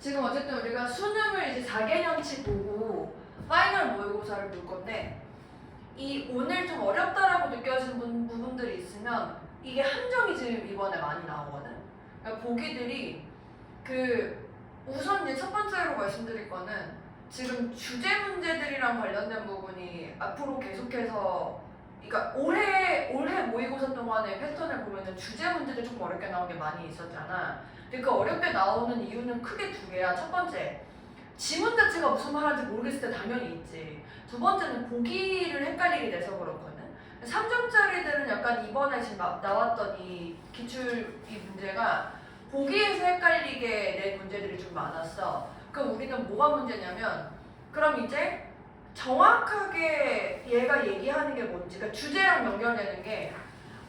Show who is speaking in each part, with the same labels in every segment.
Speaker 1: 지금 어쨌든 우리가 수능을 이제 4개년치 보고 파이널 모의고사를 볼 건데 이 오늘 좀 어렵다라고 느껴지는 부분들이 있으면 이게 함정이 지금 이번에 많이 나오거든. 그러니까 보기들이 우선 이제 첫 번째로 말씀드릴 거는 지금 주제 문제들이랑 관련된 부분이 앞으로 계속해서 그러니까 올해 모의고사 동안의 패턴을 보면은 주제 문제들 조금 어렵게 나온 게 많이 있었잖아. 근데 그 어렵게 나오는 이유는 크게 두 개야. 첫 번째, 지문 자체가 무슨 말하는지 모르겠을 때 당연히 있지. 두 번째는 보기를 헷갈리게 돼서 그렇거든. 3점짜리들은 약간 이번에 지금 나왔던 이 기출 이 문제가 보기에서 헷갈리게 낸 문제들이 좀 많았어. 그럼 우리는 뭐가 문제냐면 그럼 이제 정확하게 얘가 얘기하는 게 뭔지, 그러니까 주제랑 연결되는 게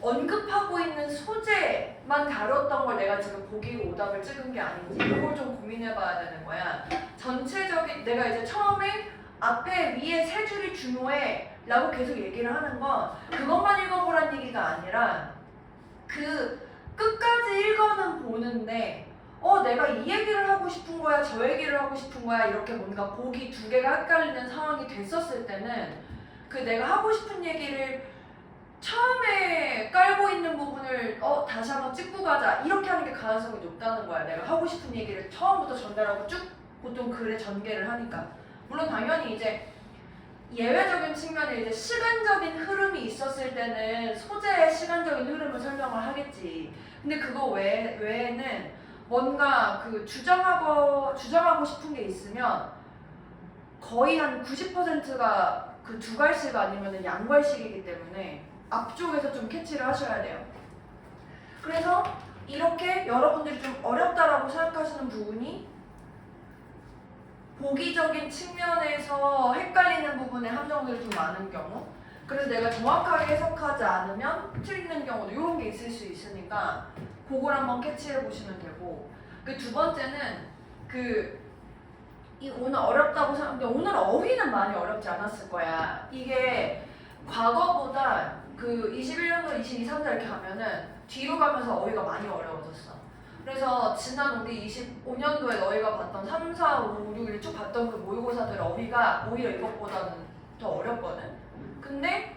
Speaker 1: 언급하고 있는 소재만 다뤘던 걸 내가 지금 보기 오답을 찍은 게 아닌지 이걸 좀 고민해봐야 되는 거야. 전체적인 내가 이제 처음에 앞에 위에 세 줄이 중요해 라고 계속 얘기를 하는 건 그것만 읽어보란 얘기가 아니라 그 끝까지 읽어는 보는데 내가 이 얘기를 하고 싶은 거야 저 얘기를 하고 싶은 거야 이렇게 뭔가 보기 두 개가 헷갈리는 상황이 됐었을 때는 그 내가 하고 싶은 얘기를 처음에 깔고 있는 부분을 다시 한번 찍고 가자 이렇게 하는 게 가능성이 높다는 거야. 내가 하고 싶은 얘기를 처음부터 전달하고 쭉 보통 글에 전개를 하니까. 물론 당연히 이제 예외적인 측면에 이제 시간적인 흐름이 있었을 때는 소재의 시간적인 흐름을 설명을 하겠지. 근데 그거 외에는 뭔가 주장하고 싶은 게 있으면 거의 한 90%가 그 두 갈씩 아니면 양갈씩이기 때문에 앞쪽에서 좀 캐치를 하셔야 돼요. 그래서 이렇게 여러분들이 좀 어렵다라고 생각하시는 부분이 보기적인 측면에서 헷갈리는 부분에 함정들이 좀 많은 경우, 그래서 내가 정확하게 해석하지 않으면 틀리는 경우도 이런 게 있을 수 있으니까 그걸 한번 캐치해 보시면 되고, 그 두 번째는 이 오늘 어렵다고 생각하는데 오늘 어휘는 많이 어렵지 않았을 거야. 이게 과거보다 그 21년도 22, 3자 이렇게 가면은 뒤로 가면서 어휘가 많이 어려워졌어. 그래서 지난 우리 25년도에 너희가 봤던 3, 4, 5, 6일 쭉 봤던 그 모의고사들 어휘가 오히려 이것보다는 더 어렵거든. 근데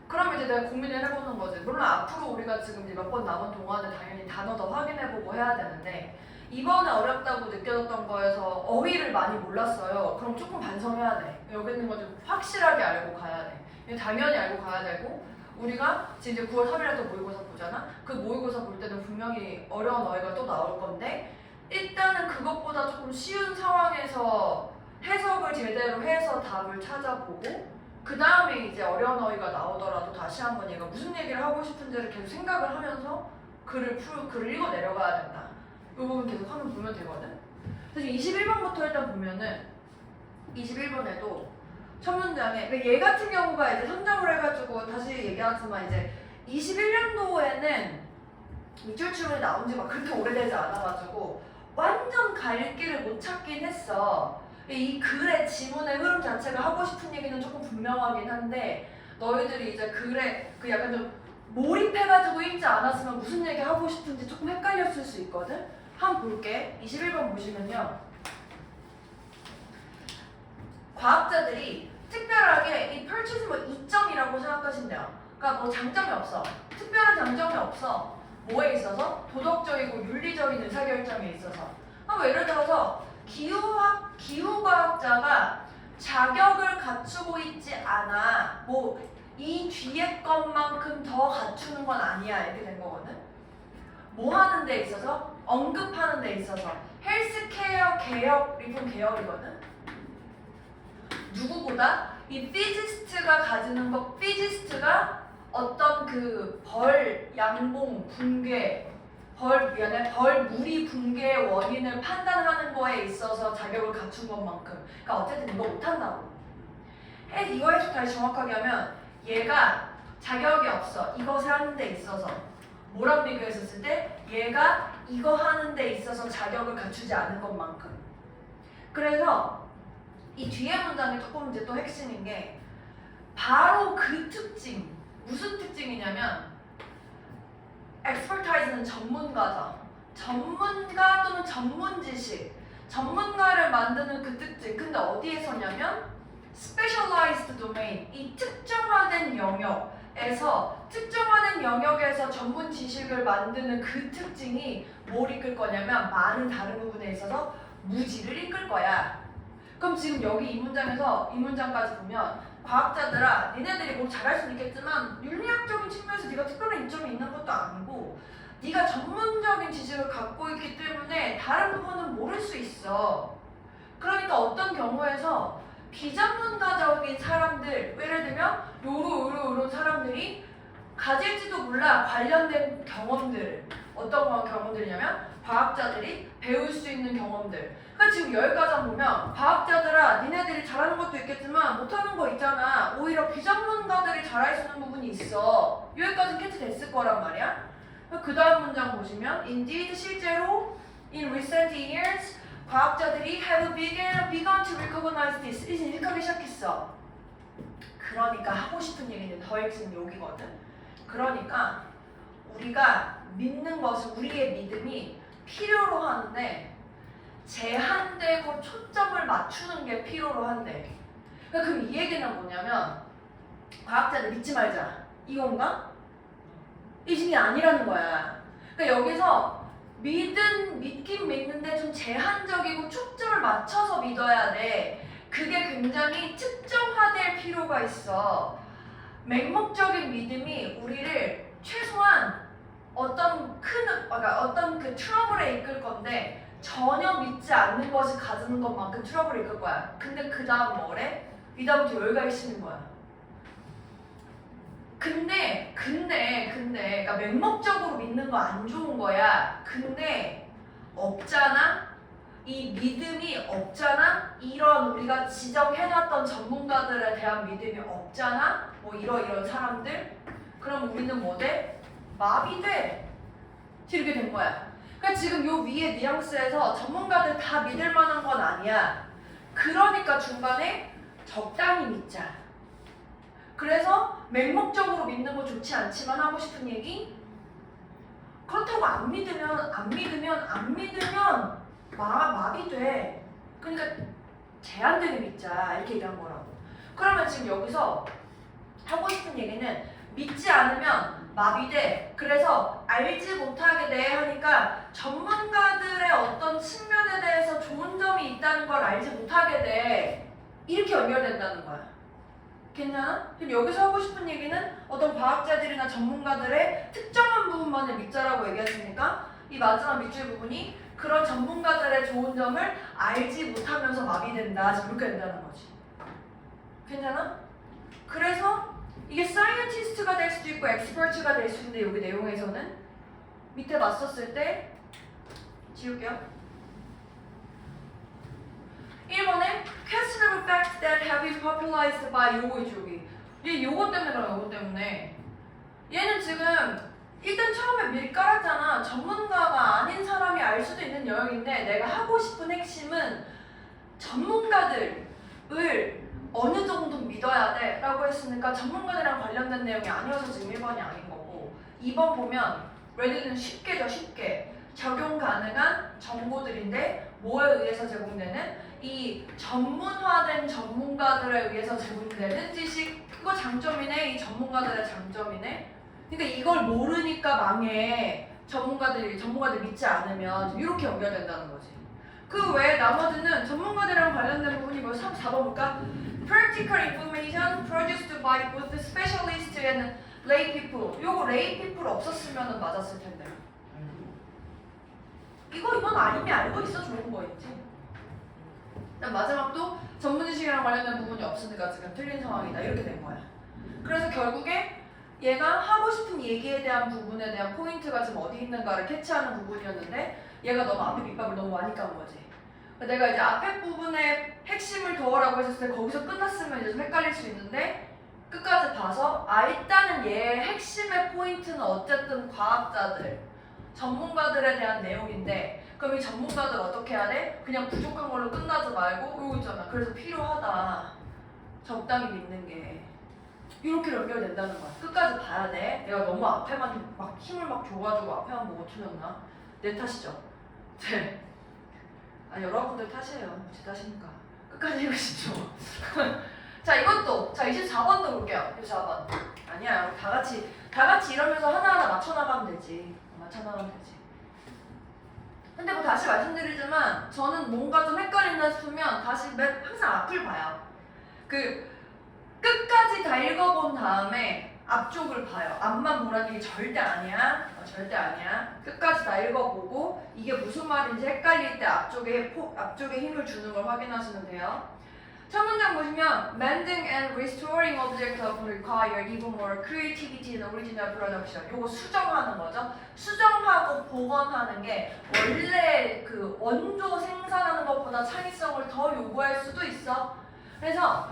Speaker 1: 그럼 이제 내가 고민을 해보는 거지. 물론 앞으로 우리가 지금 몇 번 남은 동안에 당연히 단어 더 확인해보고 해야 되는데 이번에 어렵다고 느껴졌던 거에서 어휘를 많이 몰랐어요. 그럼 조금 반성해야 돼. 여기 있는 거 좀 확실하게 알고 가야 돼. 당연히 알고 가야 되고 우리가 지금 이제 9월 3일에 또 모의고사 보잖아? 그 모의고사 볼 때는 분명히 어려운 어휘가 또 나올 건데 일단은 그것보다 조금 쉬운 상황에서 해석을 제대로 해서 답을 찾아보고 그 다음에 이제 어려운 어휘가 나오더라도 다시 한번 얘가 무슨 얘기를 하고 싶은지를 계속 생각을 하면서 글을 읽어 내려가야 된다. 이 부분 계속 하면 보면 되거든. 그래서 21번부터 일단 보면은 21번에도 첫 문장에 얘 같은 경우가 이제 선정을 해가지고 다시 얘기하지만 이제 21년도에는 밑줄 추론이 나온 지가 그렇게 오래되지 않아가지고 완전 갈 길을 못 찾긴 했어. 이 글의 지문의 흐름 자체가 하고 싶은 얘기는 조금 분명하긴 한데 너희들이 이제 글에 그 약간 좀 몰입해가지고 읽지 않았으면 무슨 얘기 하고 싶은지 조금 헷갈렸을 수 있거든? 한번 볼게. 21번 보시면요. 과학자들이 특별하게 이 펼치즘을 이점이라고 생각하시면 돼요. 그러니까 뭐 장점이 없어. 특별한 장점이 없어. 뭐에 있어서? 도덕적이고 윤리적인 의사결정에 있어서. 예를 들어서 기후과학자가 자격을 갖추고 있지 않아. 뭐 이 뒤에 것만큼 더 갖추는 건 아니야. 이렇게 된 거거든. 뭐 하는 데 있어서? 언급하는 데 있어서. 헬스케어 개혁, 리폼 개혁이거든. 누구보다 이 피지스트가 가지는 것, 피지스트가 어떤 그 양봉, 붕괴, 벌 무리 붕괴의 원인을 판단하는 거에 있어서 자격을 갖춘 것만큼. 그러니까 어쨌든 이거 못한다고. 이거 해석 다시 정확하게 하면 얘가 자격이 없어. 이것을 하는 데 있어서. 뭐랑 비교했었을 때 얘가 이거 하는 데 있어서 자격을 갖추지 않은 것만큼. 그래서 이 뒤에 문장이 조금 이제 또 핵심인 게 바로 그 특징. 무슨 특징이냐면 expertise는 전문가죠. 전문가 또는 전문 지식. 전문가를 만드는 그 특징. 근데 어디에서냐면 specialized domain, 이 특정화된 영역에서 특정화된 영역에서 전문 지식을 만드는 그 특징이 뭘 이끌 거냐면 많은 다른 부분에 있어서 무지를 이끌 거야. 그럼 지금 여기 이 문장에서 이 문장까지 보면 과학자들아, 니네들이 뭐 잘할 수는 있겠지만 윤리학적인 측면에서 네가 특별한 이점이 있는 것도 아니고 네가 전문적인 지식을 갖고 있기 때문에 다른 부분은 모를 수 있어. 그러니까 어떤 경우에서 비전문가적인 사람들, 예를 들면 요런 사람들이 가질지도 몰라 관련된 경험들, 어떤 경험들이냐면 과학자들이 배울 수 있는 경험들. 그러니까 지금 여기까지 보면 과학자들아, 니네들이 잘하는 것도 있겠지만 못하는 거 있잖아. 오히려 비전문가들이 잘할 수 있는 부분이 있어. 여기까지는 캐치 됐을 거란 말이야. 그 다음 문장 보시면 Indeed, 실제로 in recent years 과학자들이 have begun to recognize this. 이제 인식하기 시작했어. 그러니까 하고 싶은 얘기는 더 핵심 여기거든. 그러니까 우리가 믿는 것은 우리의 믿음이 필요로 하는데 제한되고 초점을 맞추는 게 필요로 한대. 그러니까 그럼 이 얘기는 뭐냐면 과학자들 믿지 말자. 이건가? 이 식이 아니라는 거야. 그러니까 여기서 믿긴 믿는데 좀 제한적이고 초점을 맞춰서 믿어야 돼. 그게 굉장히 특정화될 필요가 있어. 맹목적인 믿음이 우리를 최소한 어떤 그 트러블에 이끌 건데 전혀 믿지 않는 것을 가지는 것만큼 트러블에 이끌 거야. 근데 그 다음 뭐래? 이다음부터 여기가 핵심인 거야. 근데 그러니까 맹목적으로 믿는 거 안 좋은 거야. 근데 없잖아? 이 믿음이 없잖아? 이런 우리가 지정해놨던 전문가들에 대한 믿음이 없잖아? 뭐 이런 사람들? 그럼 우리는 뭐 돼? 마비돼. 이렇게 된 거야. 그러니까 지금 요 위에 뉘앙스에서 전문가들 다 믿을 만한 건 아니야. 그러니까 중간에 적당히 믿자. 그래서 맹목적으로 믿는 거 좋지 않지만 하고 싶은 얘기? 그렇다고 안 믿으면 마비돼. 그러니까 제한되게 믿자 이렇게 얘기한 거라고. 그러면 지금 여기서 하고 싶은 얘기는 믿지 않으면 마비돼. 그래서 알지 못하게 돼 하니까 전문가들의 어떤 측면에 대해서 좋은 점이 있다는 걸 알지 못하게 돼. 이렇게 연결된다는 거야. 괜찮아? 그럼 여기서 하고 싶은 얘기는 어떤 과학자들이나 전문가들의 특정한 부분만을 믿자라고 얘기했으니까 이 마지막 밑줄 부분이 그런 전문가들의 좋은 점을 알지 못하면서 마비된다. 지금 이렇게 된다는 거지. 괜찮아? 그래서 이게 사이언티스트가 될 수도 있고 엑스퍼트가 될 수도 있는데 여기 내용에서는 밑에 맞섰을 때 지울게요. 1번에 questionable facts that have been popularized by 요거이죠. 얘 요거 때문에 그런 요거 때문에 얘는 지금 일단 처음에 미리 깔았잖아. 전문가가 아닌 사람이 알 수도 있는 영역인데 내가 하고 싶은 핵심은 전문가들을 어느 정도 믿어야 돼 라고 했으니까 전문가들이랑 관련된 내용이 아니어서 지금 1번이 아닌 거고 2번 보면 레드는 쉽게 적용 가능한 정보들인데 뭐에 의해서 제공되는 이 전문화된 전문가들에 의해서 제공되는 지식. 그거 장점이네. 이 전문가들의 장점이네. 그러니까 이걸 모르니까 망해. 전문가들 믿지 않으면 이렇게 연결된다는 거지. 그 외에 나머지는 전문가들이랑 관련된 부분이 뭐 3, 4번 볼까? Practical information produced by both the specialist and lay people. 요거 lay people 없었으면 맞았을 텐데. 이건 아님이 알고 있어 좋은 거 있지. 마지막도 전문 지식이랑 관련된 부분이 없으니까 지금 틀린 상황이다. 이렇게 된 거야. 그래서 결국에 얘가 하고 싶은 얘기에 대한 부분에 대한 포인트가 지금 어디 있는가를 캐치하는 부분이었는데 얘가 너무 앞에 밑밥을 너무 많이 깐 거지. 내가 이제 앞에 부분에 핵심을 더하라고 했을 때 거기서 끝났으면 이제 좀 헷갈릴 수 있는데 끝까지 봐서 일단은 얘의 핵심의 포인트는 어쨌든 과학자들, 전문가들에 대한 내용인데 그럼 이 전문가들 어떻게 해야 돼? 그냥 부족한 걸로 끝나지 말고 이거 있잖아. 그래서 필요하다. 적당히 믿는 게. 이렇게 연결된다는 거야. 끝까지 봐야 돼. 내가 너무 앞에만 막 힘을 막 줘가지고 앞에만 보고 틀렸나? 내 탓이죠. 네. 아 여러분들 탓이에요. 제 탓이니까. 끝까지 읽으시죠. 자 이것도 자 24번도 볼게요. 24번. 아니야 우리 다 같이 이러면서 하나하나 맞춰나가면 되지. 맞춰나가면 되지. 근데 뭐 다시 말씀드리지만 저는 뭔가 좀 헷갈린다 싶으면 다시 항상 앞을 봐요. 그 끝까지 다 읽어본 다음에 앞쪽을 봐요. 앞만 보라는 게 절대 아니야. 절대 아니야. 끝까지 다 읽어보고 이게 무슨 말인지 헷갈릴 때 앞쪽에 힘을 주는 걸 확인하시면 돼요. 첫 문장 보시면 Mending and restoring objects often require even more creativity and original production. 요거 수정하는 거죠. 수정하고 복원하는 게 원래 그 원조 생산하는 것보다 창의성을 더 요구할 수도 있어. 그래서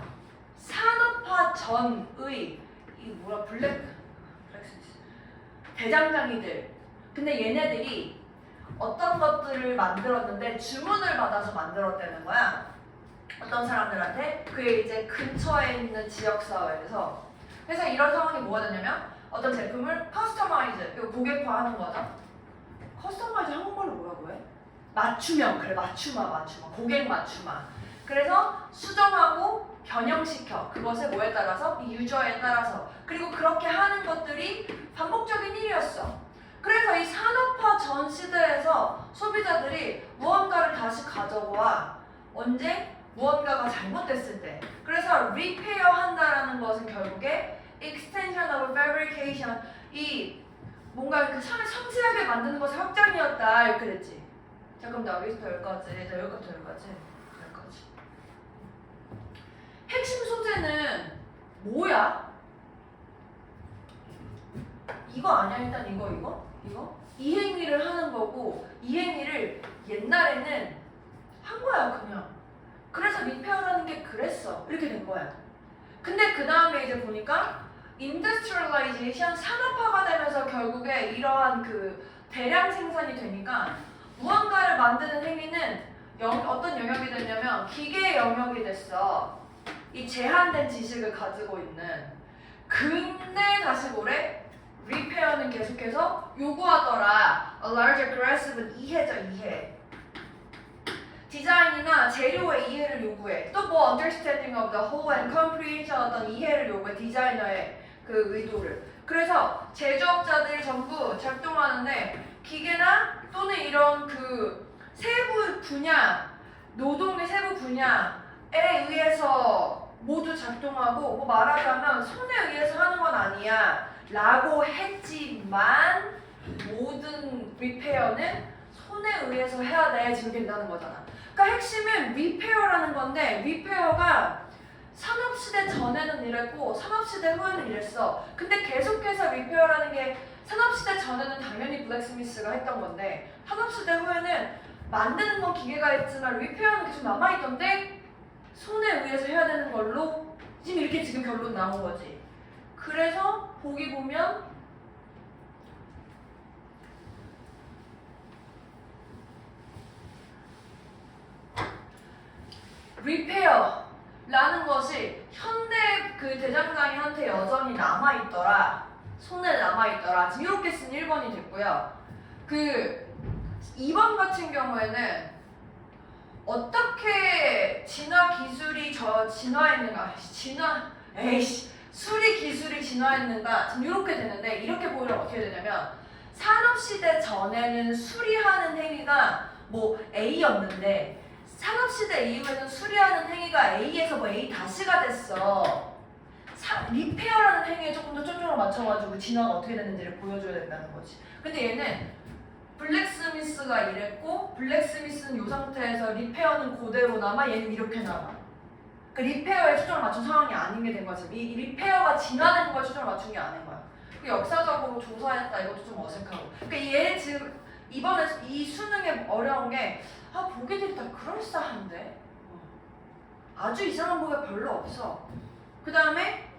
Speaker 1: 산업화 전의 이 뭐라 대장장이들. 근데 얘네들이 어떤 것들을 만들었는데 주문을 받아서 만들었다는 거야. 어떤 사람들한테 그게 이제 근처에 있는 지역사회에서. 그래서 이런 상황이 뭐가 되냐면 어떤 제품을 커스터마이즈, 이거 고객화하는 거죠. 커스터마이즈 한국말로 뭐라고 해? 맞춤형. 그래 맞춤화 고객 맞춤화. 그래서 수정하고 변형시켜. 그것을 뭐에 따라서? 이 유저에 따라서. 그리고 그렇게 하는 것들이 반복적인 일이었어. 그래서 이 산업화 전 시대에서 소비자들이 무언가를 다시 가져와. 언제? 무언가가 잘못됐을 때. 그래서 리페어 한다라는 것은 결국에 extension of fabrication, 이 뭔가 그 섬세하게 만드는 것의 확장이었다 이렇게 됐지. 자 그럼 여기서부터 여기까지. 핵심 소재는 뭐야? 이거 아니야. 일단 이거? 이 행위를 하는 거고 이 행위를 옛날에는 한 거야 그냥. 그래서 리페어라는 게 그랬어. 이렇게 된 거야. 근데 그 다음에 이제 보니까 인더스트리얼라이제이션, 산업화가 되면서 결국에 이러한 그 대량 생산이 되니까 무언가를 만드는 행위는 어떤 영역이 됐냐면 기계 영역이 됐어. 이 제한된 지식을 가지고 있는. 근데 다시 뭐래? 리페어는 계속해서 요구하더라. A larger aggressive 이해죠, 이해. 디자인이나 재료의 이해를 요구해. 또 뭐 understanding of the whole and comprehension 어떤 이해를 요구해. 디자이너의 그 의도를. 그래서 제조업자들이 전부 작동하는데 기계나 또는 이런 그 세부 분야, 노동의 세부 분야에 의해서 모두 작동하고 뭐 말하자면 손에 의해서 하는 건 아니야 라고 했지만 모든 리페어는 손에 의해서 해야 돼. 지금 된다는 거잖아. 그러니까 핵심은 리페어라는 건데 리페어가 산업시대 전에는 이랬고 산업시대 후에는 이랬어. 근데 계속해서 리페어라는 게 산업시대 전에는 당연히 블랙스미스가 했던 건데 산업시대 후에는 만드는 건 기계가 했지만 리페어는 계속 남아있던데 손에 의해서 해야 되는 걸로 지금 이렇게 지금 결론 나온 거지. 그래서 보기 보면 리페어라는 것이 현대 그 대장장이한테 여전히 남아있더라. 손에 남아있더라. 지금 이렇게 쓴 1번이 됐고요. 그 2번 같은 경우에는 어떻게 진화 기술이 진화했는가? 수리 기술이 진화했는가? 지금 이렇게 되는데 이렇게 보이면 어떻게 되냐면 산업시대 전에는 수리하는 행위가 뭐 A였는데 산업시대 이후에는 수리하는 행위가 A에서 뭐 A 다시가 됐어. 리페어라는 행위에 조금 더 초점을 맞춰가지고 진화가 어떻게 됐는지를 보여줘야 된다는 거지. 근데 얘는 블랙스미스가 이랬고 블랙스미스는 이 상태에서 리페어는 그대로 남아 얘는 이렇게 남아. 그 리페어에 초점을 맞춘 상황이 아닌 게 된 거지. 이 리페어가 진화된 거에 초점을 맞춘 게 아닌 거야. 그 역사적으로 조사했다 이것도 좀 어색하고. 그러니까 얘 지금 이번에 이 수능에 어려운 게 보기들이 다 그럴싸한데 아주 이상한 보기가 별로 없어. 그 다음에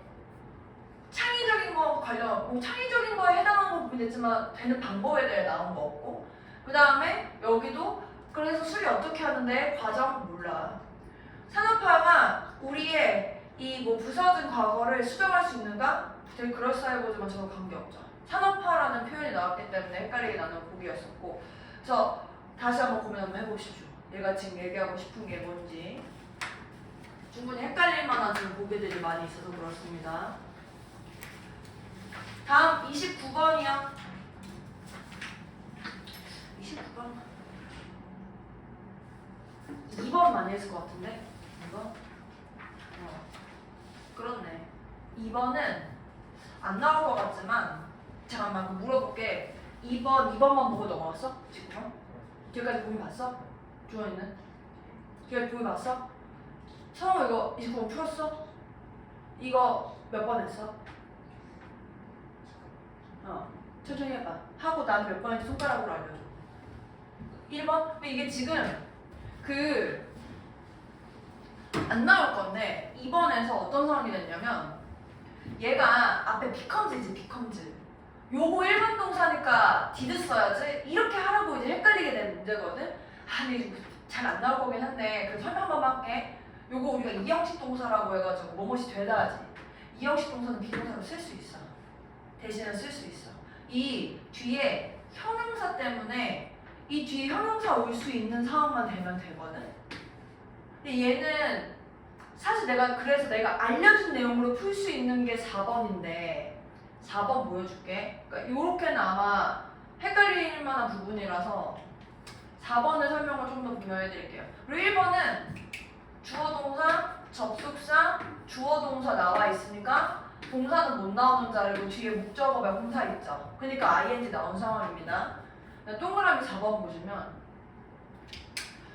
Speaker 1: 창의적인 거 관련 창의적인 거에 해당하는 부분이 됐지만 되는 방법에 대해 나온 거 없고 그 다음에 여기도 그래서 수리 어떻게 하는데 과정은 몰라. 산업화가 우리의 이 뭐 부서진 과거를 수정할 수 있는가? 되게 그럴싸해 보지만 저도 관계없죠. 산업화라는 표현이 나왔기 때문에 헷갈리게 나는 보기였었고 그래서 다시 한번 고민 한번 해보시죠. 얘가 지금 얘기하고 싶은 게 뭔지 충분히 헷갈릴 만한 지금 보기들이 많이 있어서 그렇습니다. 다음 29번이요. 29번 2번 많이 했을 것 같은데 2번? 그렇네. 2번은 안 나올 것 같지만 잠깐만 그 물어볼게. 2번만 보고 넘어갔어? 지금? 뒤에까지 보기 봤어? 주원이는? 뒤에까지 보기 봤어? 성우 이거 29번 풀었어? 이거 몇 번 했어? 천천히 해봐. 하고 난 몇 번 했지 손가락으로 알려줘. 1번? 근데 이게 지금 안 나올 건데 2번에서 어떤 상황이 됐냐면 얘가 앞에 becomes이지 becomes 요거 1번 동사니까 did 써야지 이렇게 하라고 이제 헷갈리게 된 문제거든. 근데 잘 안 나올 거긴 한데 그래서 설명 한번 할게. 요거 우리가 이형식 동사라고 해가지고 뭐뭐시 되다 하지. 이형식 동사는 비동사로 쓸 수 있어. 대신에 쓸 수 있어. 이 뒤에 형용사 때문에 이 뒤에 형용사 올 수 있는 상황만 되면 되거든. 근데 얘는 사실 그래서 내가 알려준 내용으로 풀 수 있는 게 4번인데 4번 보여줄게. 그러니까 요렇게는 아마 헷갈릴 만한 부분이라서 4번의 설명을 좀 더 분명해드릴게요. 그리고 1번은 주어동사, 접속사, 주어동사 나와 있으니까 동사는 못 나오는 자리고 뒤에 목적어 명사 있죠. 그러니까 ing 나온 상황입니다. 동그라미 4번 보시면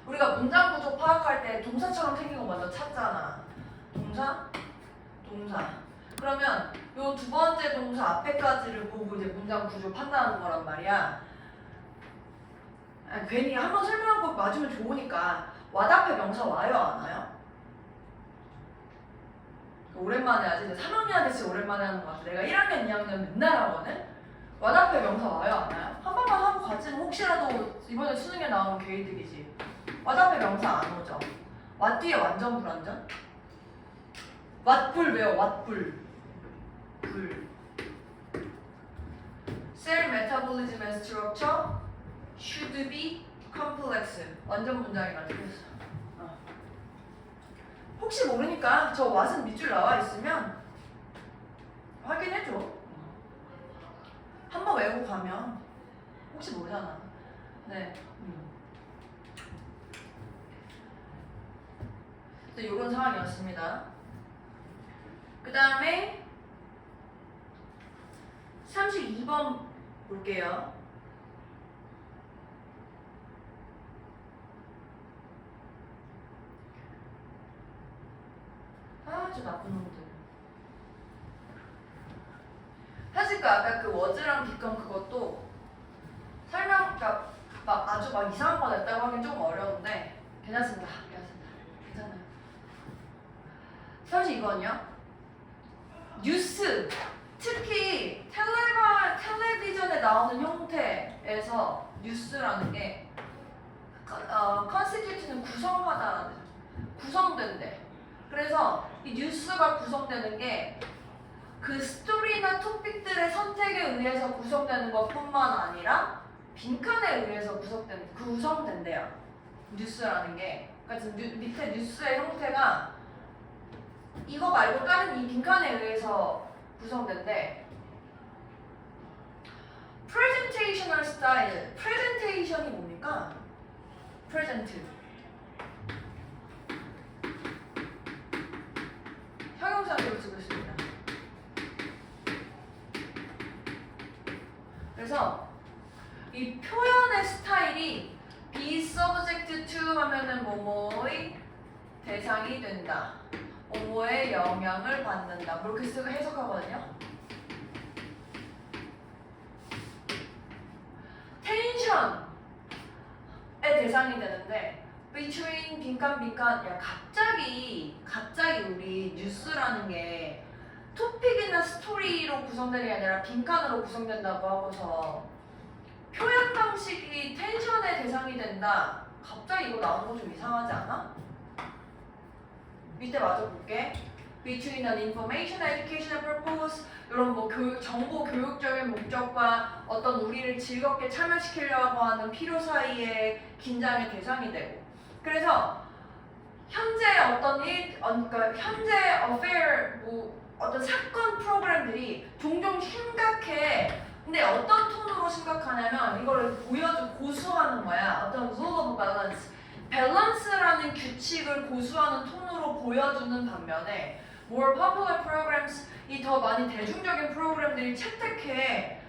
Speaker 1: 우리가 문장 구조 파악할 때 동사처럼 생긴 거 먼저 찾잖아. 동사, 동사. 그러면 요 두 번째 동사 앞에까지를 보고 이제 문장 구조 판단하는 거란 말이야. 괜히 한번 설명한 거 맞으면 좋으니까 와답해 명사 와요 안 와요? 오랜만에 하지. 3학년 됐지 오랜만에 하는 거 같아. 내가 1학년, 2학년 맨날 하거든. 와답해 명사 와요 안 와요? 한 번만 하고 가지면 혹시라도 이번에 수능에 나오는 개이득이지. 와답해 명사 안 오죠. 왓 뒤에 완전 불완전? 왓불 외워 왓불. 불. Cell metabolism and structure should be complex. 완전 문장이랑 틀렸어. 혹시 모르니까 저 왓은 밑줄 나와 있으면 확인해줘. 한번 외우고 가면 혹시 모르잖아. 네. 이런 상황이었습니다. 그 다음에 32번 볼게요. 저 나쁜 놈들. 사실 아까 그 워즈랑 비컴 그것도 그러니까 막 아주 막 이상한 거 냈다고 하긴 좀 어려운데 괜찮습니다. 괜찮아요. 32번이요. 뉴스, 특히 텔레비전에 나오는 형태에서 뉴스라는 게 constitute는 구성하다, 구성된대. 그래서 이 뉴스가 구성되는 게 그 스토리나 토픽들의 선택에 의해서 구성되는 것뿐만 아니라 빈칸에 의해서 구성된대요. 뉴스라는 게. 그러니까 밑에 뉴스의 형태가 이거 말고 다른 이 빈칸에 의해서 구성된대. presentational style. presentation이 뭡니까? present. 형용사로 쓰고 있습니다. 그래서 이 표현의 스타일이 be subject to 하면은 뭐뭐의 대상이 된다. 뭐뭐의 영향을 받는다. 뭐 이렇게 쓰고 해석하거든요. 텐션의 대상이 되는데 between 빈칸 야 갑자기 우리 뉴스라는 게 토픽이나 스토리로 구성되는 게 아니라 빈칸으로 구성된다고 하고서 표현 방식이 텐션의 대상이 된다. 갑자기 이거 나오는 거 좀 이상하지 않아? 밑에 마저 볼게. Between an information, educational purpose 이런 뭐 정보 교육적인 목적과 어떤 우리를 즐겁게 참여시키려고 하는 필요 사이의 긴장의 대상이 되고 그래서 현재 어떤 그러니까 현재 affair 어떤 사건 프로그램들이 종종 심각해. 근데 어떤 톤으로 심각하냐면 이거를 고수하는 거야. 어떤 rule of balance, 밸런스라는 규칙을 고수하는 톤으로 보여주는 반면에 more popular programs, 이 더 많이 대중적인 프로그램들이 채택해.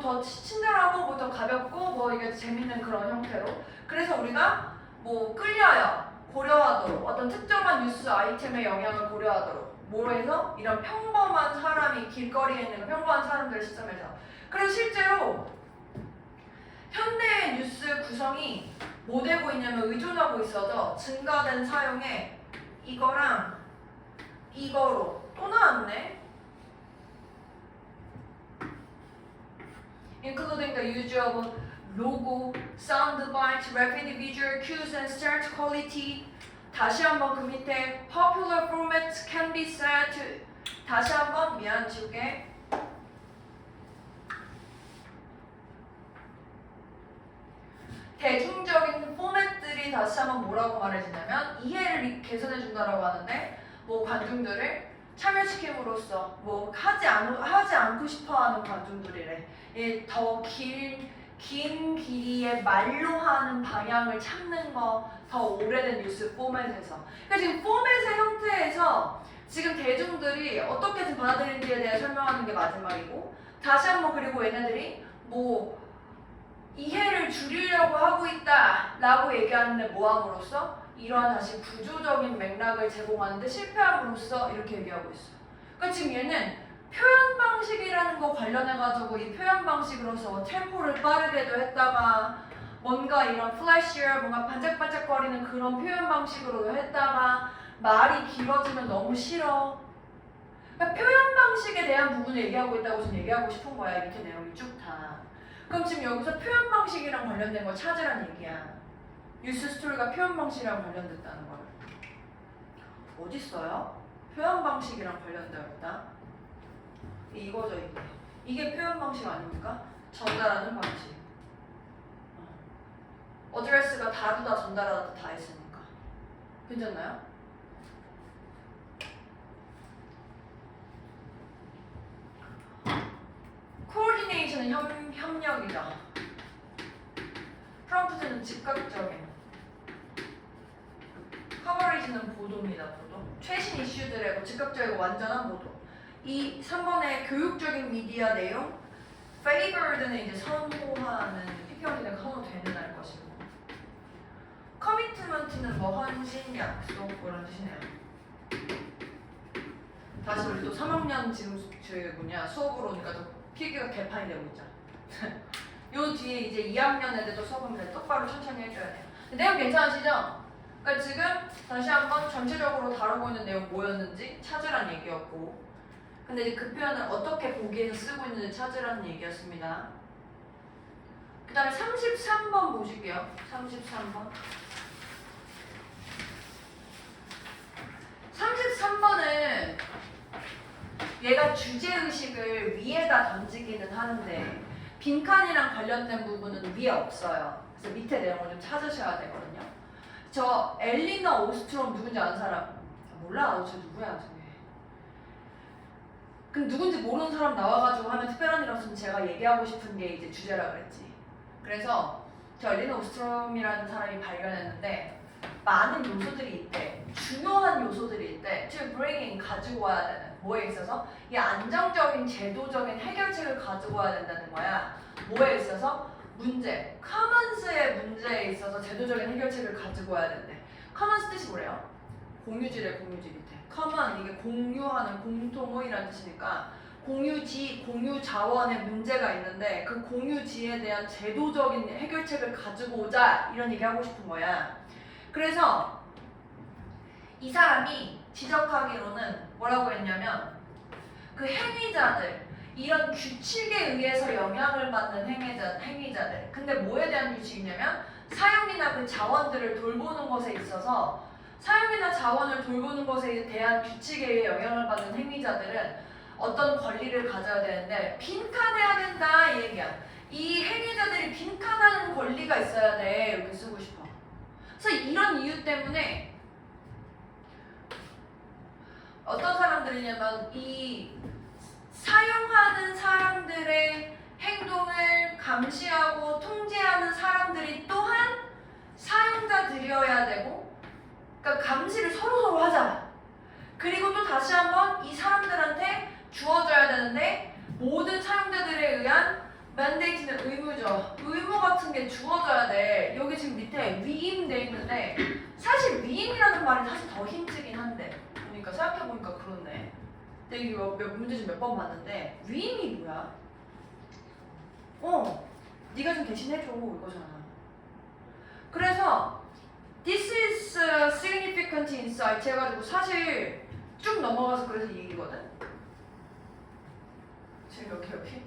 Speaker 1: 더 친절하고 뭐 더 가볍고 뭐 이게 재밌는 그런 형태로. 그래서 우리가 뭐 끌려요. 고려하도록 어떤 특정한 뉴스 아이템의 영향을 고려하도록 뭐로 해서 이런 평범한 사람이 길거리에 있는 평범한 사람들의 시점에서. 그래서 실제로 현대의 뉴스 구성이 뭐 되고 있냐면 의존하고 있어서 증가된 사용에 이거랑 이거로 또 나왔네. Including the use of logo, soundbite, rapid visual cues and search quality. 다시 한번 그 밑에 popular formats can be set to. 다시 한번 미안 지우개. 대중적인 포맷들이 다시 한번 뭐라고 말해주냐면 이해를 개선해 준다라고 하는데 뭐 관중들을 참여시킴으로써 뭐 하지 않고 싶어하는 관중들이래. 더 긴 길이의 말로 하는 방향을 찾는 거, 더 오래된 뉴스 포맷에서. 그러니까 지금 포맷의 형태에서 지금 대중들이 어떻게 지금 받아들이는지에 대해 설명하는 게 마지막이고, 다시 한번 그리고 얘네들이 뭐 이해를 줄이려고 하고 있다라고 얘기하는데 뭐함으로써 이러한 다시 구조적인 맥락을 제공하는데 실패함으로써 이렇게 얘기하고 있어. 그러니까 지금 얘는 표현 방식이라는 거 관련해가지고 이 표현 방식으로서 템포를 빠르게도 했다가 뭔가 이런 플래시어 뭔가 반짝반짝거리는 그런 표현 방식으로도 했다가 말이 길어지면 너무 싫어. 그러니까 표현 방식에 대한 부분을 얘기하고 있다고 지금 얘기하고 싶은 거야. 밑에 내용이 쭉 다. 그럼 지금 여기서 표현 방식이랑 관련된 걸 찾으란 얘기야. 뉴스 스토리가 표현 방식이랑 관련됐다는 걸. 어디 있어요? 표현 방식이랑 관련되어 있다. 이거죠, 이게. 이게 표현 방식 아닙니까? 전달하는 방식. 어드레스가 다루다 전달하다 다 했으니까. 괜찮나요? 코오디네이션은 협력이다. 프롬프트는 즉각적인. 커버리지는 보도입니다. 보도. 최신 이슈들의 뭐 즉각적이고 완전한 보도. 이 3번의 교육적인 미디어 내용, favored는 이제 선호하는, PP형태는 선호되는 할 것이고, commitment는 뭐 헌신, 약속 뭐 이런 뜻이네요. 다시 우리 또 3학년 지금 수업으로 오니까 또 필기가 개판이 되고 있죠. 요 뒤에 이제 2학년 애들도 수업은 똑바로 천천히 해줘야 돼요. 내용 괜찮으시죠? 그러니까 지금 다시 한번 전체적으로 다루고 있는 내용 뭐였는지 찾으란 얘기였고, 근데 이제 그 표현을 어떻게 보기에서 쓰고 있는지 찾으라는 얘기였습니다. 그 다음에 33번 보실게요. 33번. 33번은 얘가 주제의식을 위에다 던지기는 하는데 빈칸이랑 관련된 부분은 위에 없어요. 그래서 밑에 내용을 좀 찾으셔야 되거든요. 저 엘리너 오스트롬 누군지 아는 사람? 몰라. 저 누구야 저게. 그럼 누군지 모르는 사람 나와가지고 하면 특별한 일 없으면 제가 얘기하고 싶은 게 이제 주제라 그랬지. 그래서 저 엘리너 오스트롬이라는 사람이 발견했는데 많은 요소들이 있대. 중요한 요소들이 있대. to bringing 가지고 와야 되는 뭐에 있어서? 이 안정적인 제도적인 해결책을 가지고 와야 된다는 거야. 뭐에 있어서? 문제. 커먼스의 문제에 있어서 제도적인 해결책을 가지고 와야 된대. 커먼스 뜻이 뭐래요? 공유지래. 공유지 밑에. 커먼 이게 공유하는 공통의라는 뜻이니까 공유지, 공유 자원의 문제가 있는데 그 공유지에 대한 제도적인 해결책을 가지고 오자 이런 얘기 하고 싶은 거야. 그래서 이 사람이 지적하기로는 뭐라고 했냐면 그 행위자들 이런 규칙에 의해서 영향을 받는 행위자들 근데 뭐에 대한 규칙이냐면 사용이나 그 자원들을 돌보는 것에 있어서 사용이나 자원을 돌보는 것에 대한 규칙에 의해 영향을 받는 행위자들은 어떤 권리를 가져야 되는데 빈칸해야 된다 이 얘기야. 이 행위자들이 빈칸하는 권리가 있어야 돼. 이렇게 쓰고 싶어. 그래서 이런 이유 때문에 어떤 사람들이냐면 이 사용하는 사람들의 행동을 감시하고 통제하는 사람들이 또한 사용자들이어야 되고, 그러니까 감시를 서로 하자. 그리고 또 다시 한번 이 사람들한테 주어져야 되는데, 모든 사용자들에 의한 mandate는 의무죠. 의무 같은 게 주어져야 돼. 여기 지금 밑에 위임 돼 있는데, 사실 위임이라는 말이 사실 더 힘들긴 한데, 그러니까 생각해보니까 그렇네. 근데 이게 문제 좀 몇 번 봤는데, 위임이 뭐야? 네가 좀 대신 해줘 이거잖아. 그래서 this is a significant insight 해가지고 사실 쭉 넘어가서 그래서 이 얘기거든. 지금 여기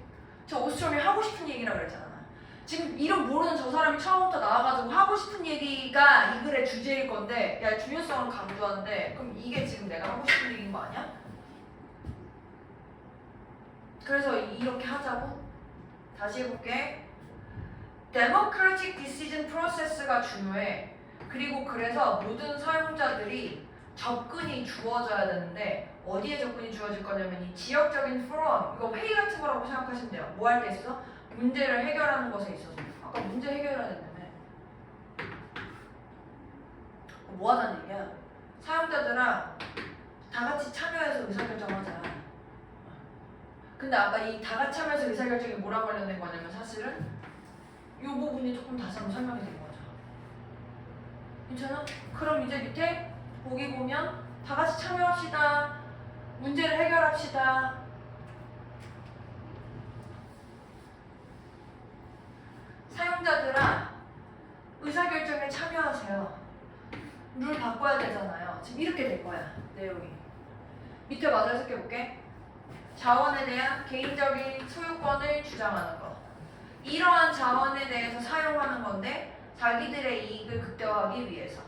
Speaker 1: 저 오스트롬이 하고 싶은 얘기라고 그랬잖아. 지금 이름 모르는 저 사람이 처음부터 나와가지고 하고 싶은 얘기가 이 글의 주제일 건데, 야 중요성을 강조하는데, 그럼 이게 지금 내가 하고 싶은 얘기인 거 아니야? 그래서 이렇게 하자고. 다시 해볼게. Democratic Decision Process가 중요해. 그리고 그래서 모든 사용자들이 접근이 주어져야 되는데, 어디에 접근이 주어질 거냐면 이 지역적인 포럼, 이거 회의 같은 거라고 생각하시면 돼요. 뭐 할 때 있어? 문제를 해결하는 것에 있어서. 아까 문제 해결해야 된다며. 뭐 하자는 얘기야? 사용자들아 다 같이 참여해서 의사결정하자. 근데 아까 이 다 같이 참여해서 의사결정이 뭐랑 관련된 거냐면 사실은 이 부분이 조금 다시 한번 설명이 된 거죠. 괜찮아? 그럼 이제 밑에 보기 보면 다 같이 참여합시다. 문제를 해결합시다. 사용자들아 의사결정에 참여하세요. 룰 바꿔야 되잖아요. 지금 이렇게 될 거야. 내용이. 밑에 마저 해석해볼게. 자원에 대한 개인적인 소유권을 주장하는 거. 이러한 자원에 대해서 사용하는 건데 자기들의 이익을 극대화하기 위해서.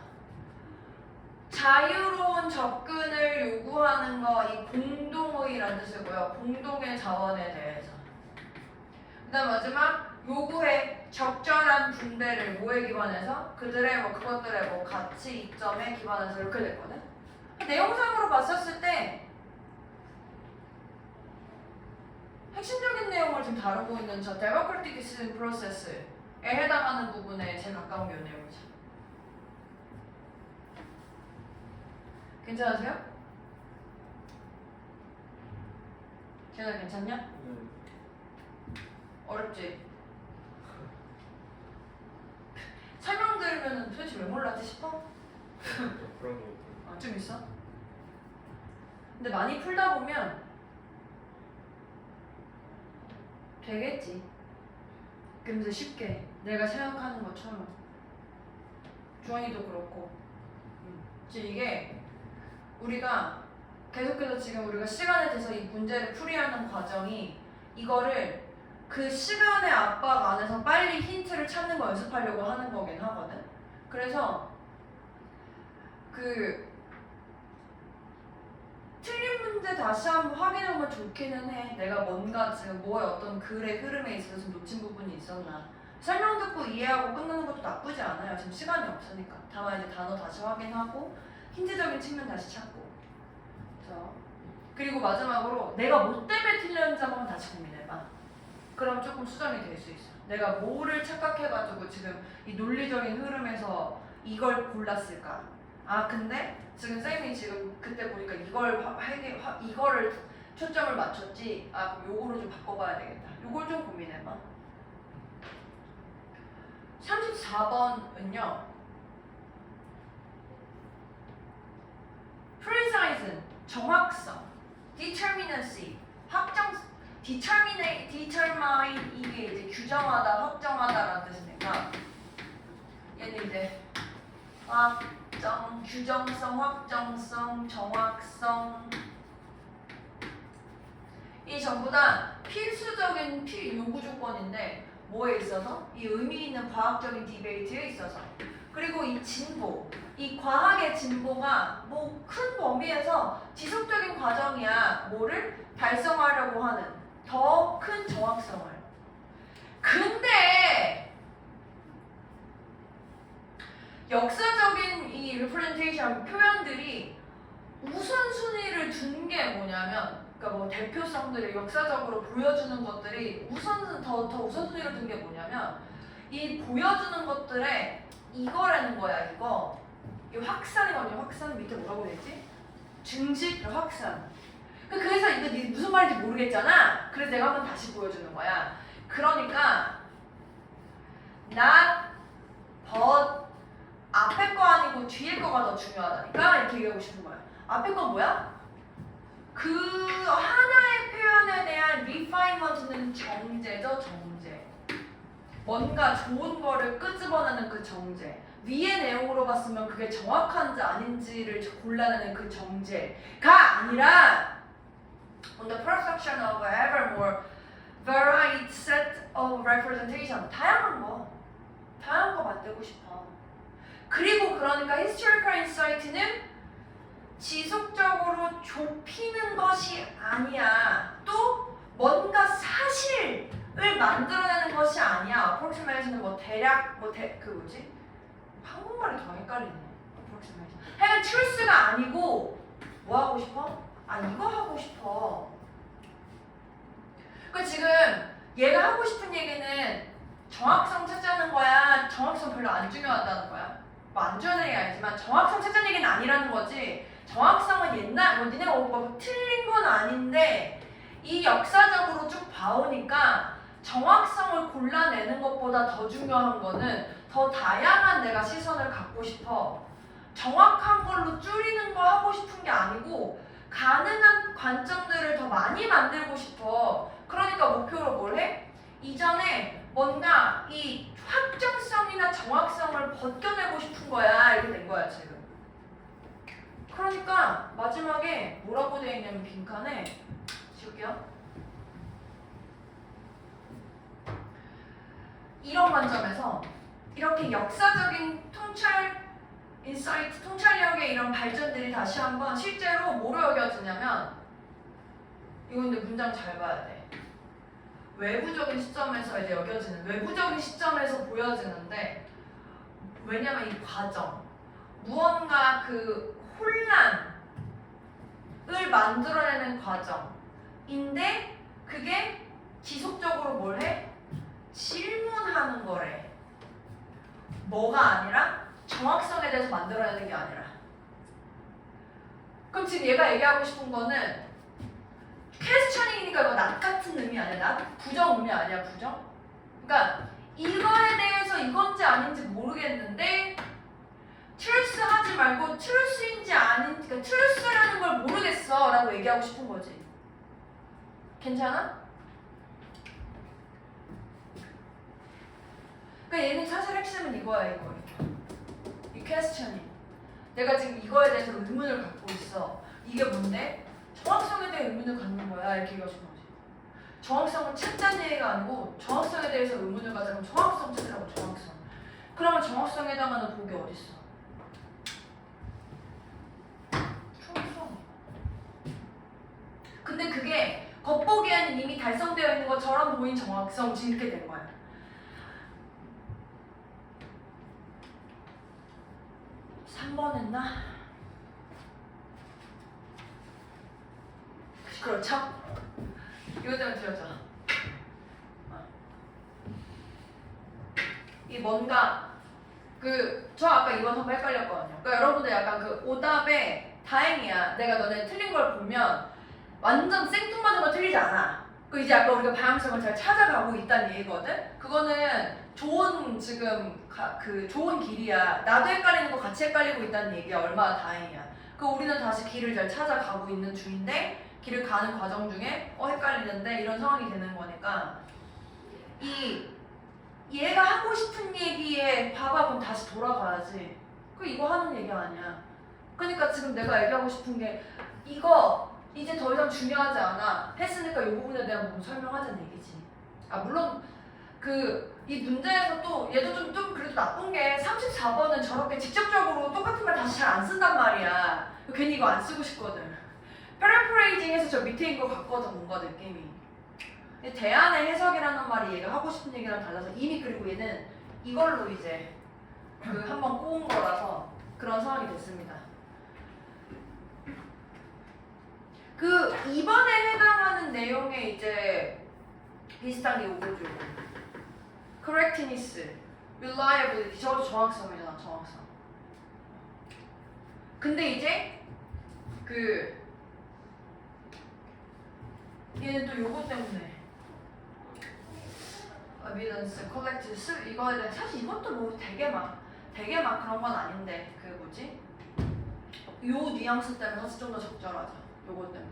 Speaker 1: 자유로운 접근을 요구하는 거, 이 공동의라는 뜻이고요. 공동의 자원에 대해서. 그 다음 마지막, 요구해 적절한 분배를 뭐에 기반해서? 그들의 그것들의 가치 이점에 기반해서 이렇게 됐거든. 내용상으로 봤었을 때 핵심적인 내용을 좀 다루고 있는 저 Democratic Decision Process에 해당하는 부분에 제일 가까운 게 이 내용이죠. 괜찮으세요? 걔네 괜찮냐? 어렵지? 설명 들으면 도대체 왜 몰랐지 싶어?
Speaker 2: 그런 거.
Speaker 1: 좀 있어? 근데 많이 풀다 보면 되겠지. 그러면서 쉽게 내가 생각하는 것처럼. 주원이도 그렇고. 지금 이게 우리가 계속해서 지금 우리가 시간에 대해서 이 문제를 풀이하는 과정이 이거를 그 시간의 압박 안에서 빨리 힌트를 찾는 거 연습하려고 하는 거긴 하거든. 그래서 그 틀린 문제 다시 한번 확인하면 좋기는 해. 내가 뭔가 지금 뭐의 어떤 글의 흐름에 있어서 좀 놓친 부분이 있었나. 설명 듣고 이해하고 끝나는 것도 나쁘지 않아요. 지금 시간이 없으니까. 다만 이제 단어 다시 확인하고 힌트적인 측면 다시 찾고. 그래서 그리고 마지막으로 내가 뭐 때문에 틀렸는지 한번 다시 고민해봐. 그럼 조금 수정이 될 수 있어. 내가 뭐를 착각해가지고 지금 이 논리적인 흐름에서 이걸 골랐을까? 아 근데 지금 쌤이 지금 그때 보니까 이거를 초점을 맞췄지. 아 그럼 요거를 좀 바꿔봐야 되겠다. 요걸 좀 고민해봐. 34번은요. precision 정확성, determinacy determine 이게 이제 규정하다, 확정하다라는 뜻이니까 얘는 이제 규정성, 확정성, 정확성 이 전부 다 필수적인 요구 조건인데 뭐에 있어서? 이 의미 있는 과학적인 디베이트에 있어서. 그리고 이 진보, 이 과학의 진보가 뭐 큰 범위에서 지속적인 과정이야. 뭐를 달성하려고 하는 더 큰 정확성을. 근데 역사적인 이 representation 표현들이 우선순위를 둔 게 뭐냐면, 그러니까 뭐 대표성들이 역사적으로 보여주는 것들이 더 우선순위를 둔 게 뭐냐면, 이 보여주는 것들에 이거라는 거야. 이거 이 확산이거든요. 확산 밑에 뭐라고 되지? 증식 확산. 그래서 이거 무슨 말인지 모르겠잖아. 그래서 내가 한번 다시 보여주는 거야. 그러니까 not but 앞에 거 아니고 뒤에 거가 더 중요하다니까 이렇게 얘기하고 싶은 거야. 앞에 건 뭐야? 그 하나의 표현에 대한 refinement는 정제죠. 정제. 뭔가 좋은 거를 끄집어내는 그 정제. 위의 내용으로 봤으면 그게 정확한지 아닌지를 골라내는 그 정제가 아니라 on the perfection of ever more varied set of representation. 다양한 거 만들고 싶어. 그리고 그러니까 historical insight는 지속적으로 좁히는 것이 아니야. 또 뭔가 사실을 만들어내는 것이 아니야. approximation은 뭐 대략 그 뭐지? 한국말이 더 헷갈리네. approximation. 하여간 truth가 아니고 뭐 하고 싶어? 이거 하고 싶어. 그 지금 얘가 하고 싶은 얘기는 정확성 찾자는 거야? 정확성 별로 안 중요하다는 거야? 뭐 안 중요한 얘기 아니지만 정확성 찾자는 얘기는 아니라는 거지. 정확성은 니네가 뭐 틀린 건 아닌데 이 역사적으로 쭉 봐오니까 정확성을 골라내는 것보다 더 중요한 거는 더 다양한 내가 시선을 갖고 싶어. 정확한 걸로 줄이는 거 하고 싶은 게 아니고 가능한 관점들을 더 많이 만들고 싶어. 그러니까 목표로 뭘 해? 이전에 뭔가 이 확정성이나 정확성을 벗겨내고 싶은 거야. 이렇게 된 거야 지금. 그러니까 마지막에 뭐라고 되어 있냐면 빈칸에 지울게요. 이런 관점에서 이렇게 역사적인 인사이트, 통찰력의 이런 발전들이 다시 한번 실제로 뭐로 여겨지냐면 이건 근데 문장 잘 봐야 돼. 외부적인 시점에서 이제 여겨지는 외부적인 시점에서 보여지는데 왜냐면 이 과정 무언가 그 혼란을 만들어내는 과정인데 그게 지속적으로 뭘 해? 질문하는 거래. 뭐가 아니라 정확성에 대해서 만들어내는 게 아니라. 그럼 지금 얘가 얘기하고 싶은 거는 퀘스천이니까 이거 낫 같은 의미 아니야? 낫? 부정 의미 아니야? 부정? 그러니까 이거에 대해서 이건지 아닌지 모르겠는데 트루스 하지 말고 트루스인지 아닌지 그러니까 트루스라는 걸 모르겠어 라고 얘기하고 싶은 거지. 괜찮아? 그러니까 얘는 사실 핵심은 이거야. 이 퀘스천이 내가 지금 이거에 대해서 의문을 갖고 있어. 이게 뭔데? 정확성에 대해 의문을 갖는 거야. 이렇게 얘기하고 싶은 거지. 정확성을 찾자는 얘기가 아니고 정확성에 대해서 의문을 가지면 정확성 찾으라고. 정확성. 그러면 정확성에 해당하는 복이 어딨어? 총성. 근데 그게 겉보기에는 이미 달성되어 있는 것처럼 보인 정확성 이렇게 된 거야. (3번) 했나? 그렇죠? 이거 때문에 틀렸잖아. 이 뭔가 저 아까 이번 선거 헷갈렸거든요. 그러니까 여러분들 약간 그 오답에 다행이야. 내가 너네 틀린 걸 보면 완전 생뚱맞은 거 틀리지 않아. 그 이제 아까 우리가 방향성을 잘 찾아가고 있다는 얘기거든. 그거는 좋은 좋은 길이야. 나도 헷갈리는 거 같이 헷갈리고 있다는 얘기야. 얼마나 다행이야. 우리는 다시 길을 잘 찾아가고 있는 중인데 길을 가는 과정 중에 헷갈리는데 이런 상황이 되는 거니까 얘가 하고 싶은 얘기에 봐봐. 그럼 다시 돌아가야지. 이거 하는 얘기 아니야. 그러니까 지금 내가 얘기하고 싶은 게 이거 이제 더 이상 중요하지 않아 했으니까 이 부분에 대한 부분 설명하자는 얘기지. 물론 이 문제에서 또 얘도 좀 그래도 나쁜 게 34번은 저렇게 직접적으로 똑같은 말 다시 잘 안 쓴단 말이야. 괜히 이거 안 쓰고 싶거든. 패러프레이징해서 저 밑에 있는 거 같거든. 뭔가 느낌이. 대안의 해석이라는 말이 얘가 하고 싶은 얘기랑 달라서 이미 그리고 얘는 이걸로 이제 그 한번 꼬은 거라서 그런 상황이 됐습니다. 그 이번에 해당하는 내용에 이제 비슷한 게 오고죠. correctness, reliability, 저도 정확성이잖아, 정확성. 근데 이제 그 얘는 또 요거 때문에 evidence, collect, 이거에 대해 사실 이것도 뭐 되게 막 그런 건 아닌데 그 뭐지? 요 뉘앙스 때문에 사실 좀 더 적절하죠. 요거 때문에.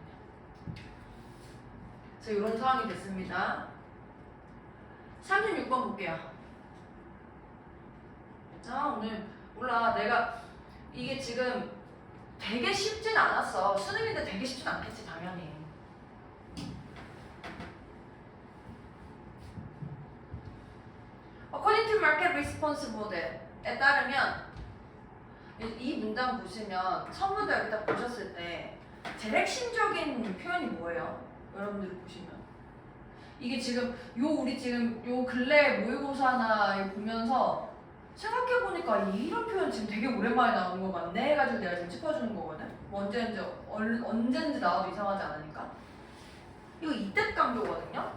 Speaker 1: 그래서 이런 상황이 됐습니다. 36번 볼게요. 오늘 몰라 내가 이게 지금 되게 쉽진 않았어. 수능인데 되게 쉽진 않겠지 당연히. According to market response model에 따르면 이 문장 보시면 선문도 여기 딱 보셨을 때 제일 핵심적인 표현이 뭐예요? 여러분들이 보시면 이게 지금 우리 지금 요 근래 모의고사나 보면서 생각해보니까 이런 표현 지금 되게 오랜만에 나오는 거 같네 해가지고 내가 지금 짚어주는 거거든? 언제든지 나와도 이상하지 않으니까. 이거 이때 강조거든요?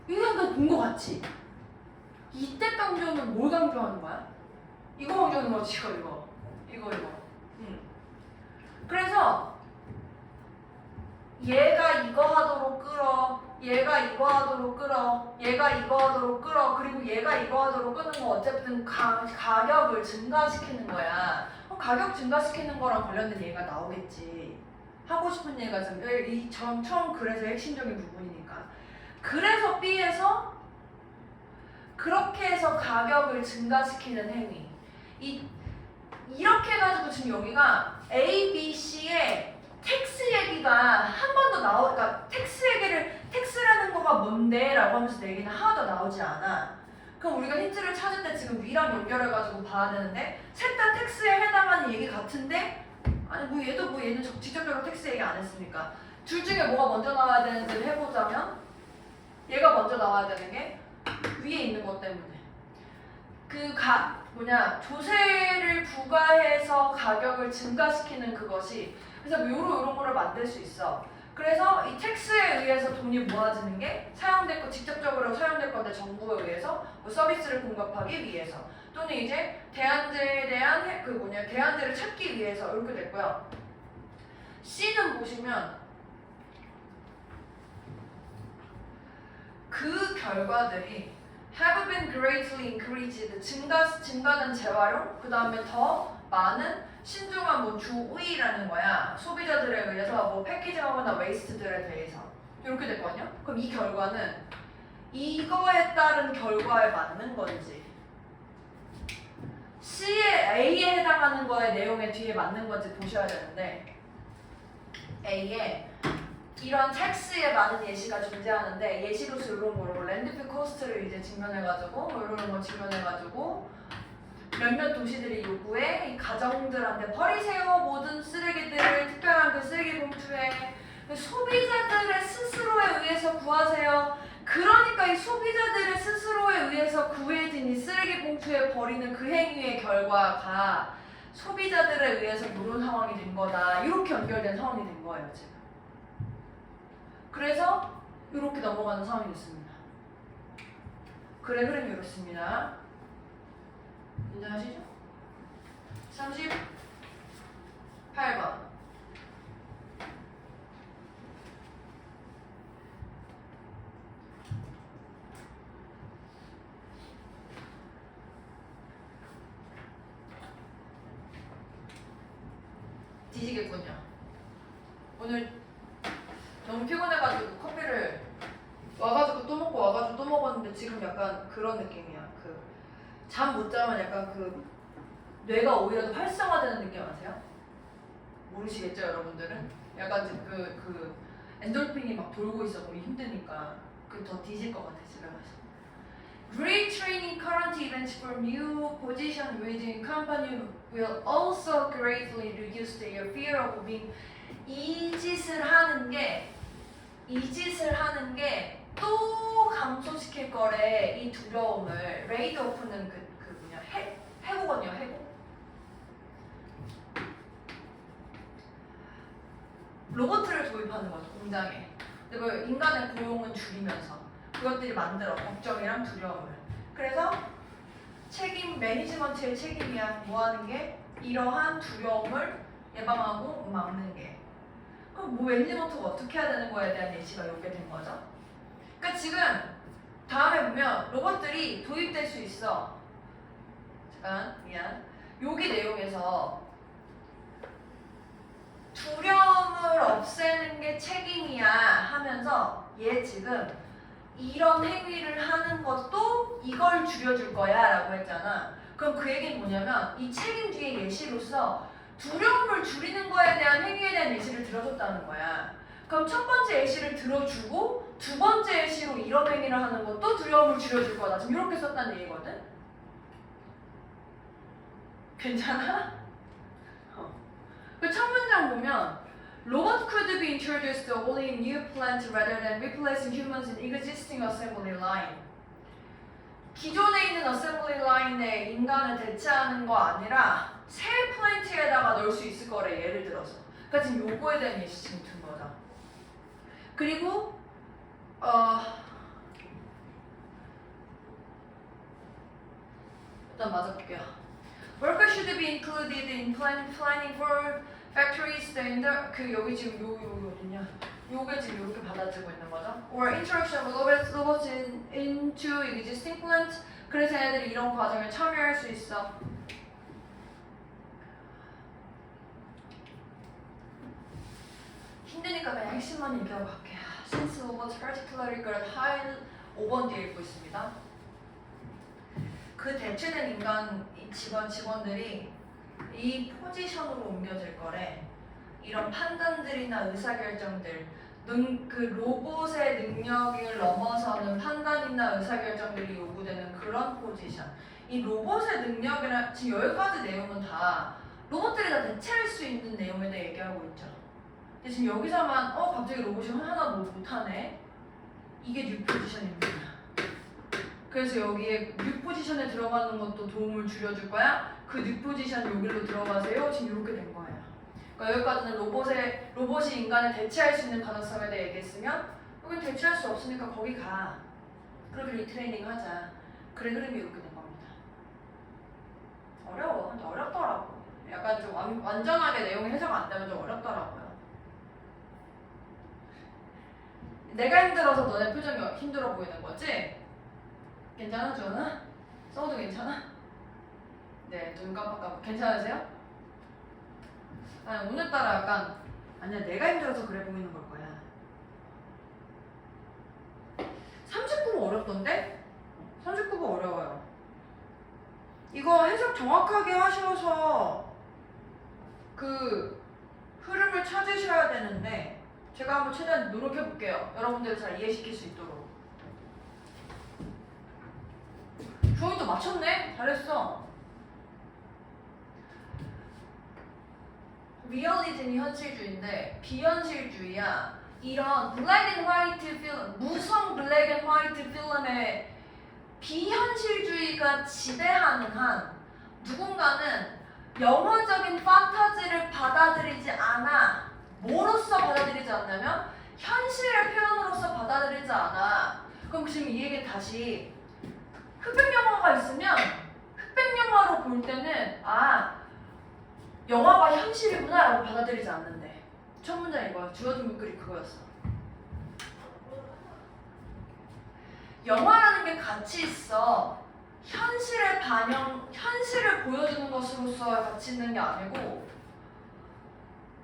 Speaker 1: 이거 약간 본 거 같지? 이때 강조는 뭘 강조하는 거야? 이거 강조하는 거지, 이거. 그래서 얘가 이거 하도록 끌어, 얘가 이거 하도록 끌어, 얘가 이거 하도록 끌어, 그리고 얘가 이거 하도록 끄는 거 어쨌든 가격을 증가시키는 거야. 가격 증가시키는 거랑 관련된 얘가 나오겠지. 하고 싶은 얘가 처음 그래서 핵심적인 부분이니까. 그래서 B에서 그렇게 해서 가격을 증가시키는 행위. 이렇게 해가지고 지금 여기가 A, B, C의 텍스 얘기가 한 번도 그러니까 텍스라는 거가 뭔데? 라고 하면서 내 얘기는 하나도 나오지 않아. 그럼 우리가 힌트를 찾을 때 지금 위랑 연결해가지고 봐야 되는데 셋 다 텍스에 해당하는 얘기 같은데 아니 얘는 직접적으로 텍스 얘기 안 했으니까 둘 중에 뭐가 먼저 나와야 되는지를 해보자면 얘가 먼저 나와야 되는 게 위에 있는 것 때문에 조세를 부과해서 가격을 증가시키는 그것이 그래서 이런 거를 만들 수 있어. 그래서 이 텍스에 의해서 돈이 모아지는 게 직접적으로 사용될 건데 정부에 의해서 서비스를 공급하기 위해서 또는 이제 대안제에 대한 대안제를 찾기 위해서 이렇게 됐고요. C는 보시면 그 결과들이 have been greatly increased 증가된 재활용 그 다음에 더 많은 신중한 주의라는 거야. 소비자들에 의해서 패키징하거나 웨이스트들에 대해서 이렇게 됐거든요. 그럼 이 결과는 이거에 따른 결과에 맞는 건지 A에 해당하는 거의 내용에 뒤에 맞는 건지 보셔야 되는데 A에 이런 텍스에 많은 예시가 존재하는데 예시로서 이런 거로 랜드필 코스트를 이제 직면해가지고 이런 거 직면해가지고 몇몇 도시들이 요구해 이 가정들한테 버리세요 모든 쓰레기들을 특별한 그 쓰레기 봉투에 소비자들의 스스로에 의해서 구하세요. 그러니까 이 소비자들의 스스로에 의해서 구해진 이 쓰레기 봉투에 버리는 그 행위의 결과가 소비자들에 의해서 이런 상황이 된 거다. 이렇게 연결된 상황이 된 거예요 지금. 그래서 이렇게 넘어가는 상황이 됐습니다. 글의 흐름이 이렇습니다. 인정하시죠? 38번 뒤지겠군요. 오늘 너무 피곤해가지고 커피를 와가지고 또 먹고 와가지고 또 먹었는데 지금 약간 그런 느낌이야. 잠 못 자면 약간 뇌가 오히려 더 활성화되는 느낌 아세요? 모르시겠죠 여러분들은? 약간 그 엔돌핀이 막 돌고 있어 보기 힘드니까 더 뒤질 것 같아 집에 가서. Retraining current events for new position within company will also greatly reduce your fear of being 이 짓을 하는 게 또 감소시킬 거래. 이 두려움을 레이드 오프는 그 뭐냐 해고거든요. 해고. 로봇을 도입하는 거죠 공장에. 근데 뭐 인간의 고용은 줄이면서 그것들이 만들어 걱정이랑 두려움을. 그래서 책임 매니지먼트의 책임이야. 뭐 하는 게 이러한 두려움을 예방하고 막는 게. 그럼 뭐 매니지먼트가 어떻게 해야 되는 거에 대한 예시가 이렇게 된 거죠. 그러니까 지금 다음에 보면 로봇들이 도입될 수 있어. 잠깐 미안. 여기 내용에서 두려움을 없애는 게 책임이야 하면서 얘 지금 이런 행위를 하는 것도 이걸 줄여줄 거야 라고 했잖아. 그럼 그 얘기는 뭐냐면 이 책임 뒤에 예시로서 두려움을 줄이는 거에 대한 행위에 대한 예시를 들어줬다는 거야. 그럼 첫 번째 예시를 들어주고 두 번째 예시로 이런 행위를 하는 것도 두려움을 줄여줄 거다. 지금 이렇게 썼다는 얘기거든. 괜찮아? 그 첫 문장 보면 Robot could be introduced only in new plant rather than replacing humans in existing assembly line. 기존에 있는 assembly line에 인간을 대체하는 거 아니라 새 플랜트에다가 넣을 수 있을 거래. 예를 들어서. 그러니까 지금 요거에 대한 예시 지금 든 거다. 그리고 일단 맞아볼게요. Workers should be included in planning for factories. 그 여기 지금 요 어디냐? 요게 지금 이렇게 받아들고 있는 거죠. Or introduction of robots into existing plants. 그래서 애들이 이런 과정에 참여할 수 있어. 힘드니까 그냥 핵심만 얘기하고 갈게요. Since robots particularly good at high 5번 뒤에 읽고 있습니다. 그 대체된 인간 직원들이 이 포지션으로 옮겨질 거래. 이런 판단들이나 의사결정들, 그 로봇의 능력을 넘어서는 판단이나 의사결정들이 요구되는 그런 포지션. 이 로봇의 능력이나 지금 여기까지 내용은 다 로봇들이 다 대체할 수 있는 내용에 대해 얘기하고 있죠. 근데 지금 여기서만 갑자기 로봇이 하나 못하네. 이게 뉴 포지션입니다. 그래서 여기에 뉴 포지션에 들어가는 것도 도움을 줄여줄 거야. 그 뉴 포지션 여기로 들어가세요. 지금 이렇게 된 거예요. 그러니까 여기까지는 로봇이 인간을 대체할 수 있는 가능성에 대해 얘기했으면 여긴 대체할 수 없으니까 거기 가. 그렇게 리트레이닝 하자. 그래 흐름이 이렇게 된 겁니다. 어려워. 근데 어렵더라고. 약간 좀 완전하게 내용이 해석 안 되면 좀 어렵더라고요. 내가 힘들어서 너네 표정이 힘들어 보이는 거지? 괜찮아, 주원아? 써도 괜찮아? 네, 눈 깜빡깜빡. 괜찮으세요? 아니, 오늘따라 약간 아니야, 내가 힘들어서 그래 보이는 걸 거야. 39번 어렵던데? 39번 어려워요. 이거 해석 정확하게 하셔서 그 흐름을 찾으셔야 되는데 제가 한번 최대한 노력해 볼게요. 여러분들 잘 이해시킬 수 있도록. 주원이도 맞췄네? 잘했어. 리얼리즘이 현실주의인데 비현실주의야. 이런 블랙 앤 화이트 필름, 무성 블랙 앤 화이트 필름의 비현실주의가 지배하는 한 누군가는 영화적인 판타지를 받아들이지 않아. 뭐로서 받아들이지 않냐면 현실의 표현으로서 받아들이지 않아. 그럼 지금 이 얘기 다시 흑백 영화가 있으면 흑백 영화로 볼 때는 영화가 현실이구나 라고 받아들이지 않는데. 첫 문장 이거야. 주어진 문글이 그거였어. 영화라는 게 가치 있어. 현실을 보여주는 것으로서 가치 있는 게 아니고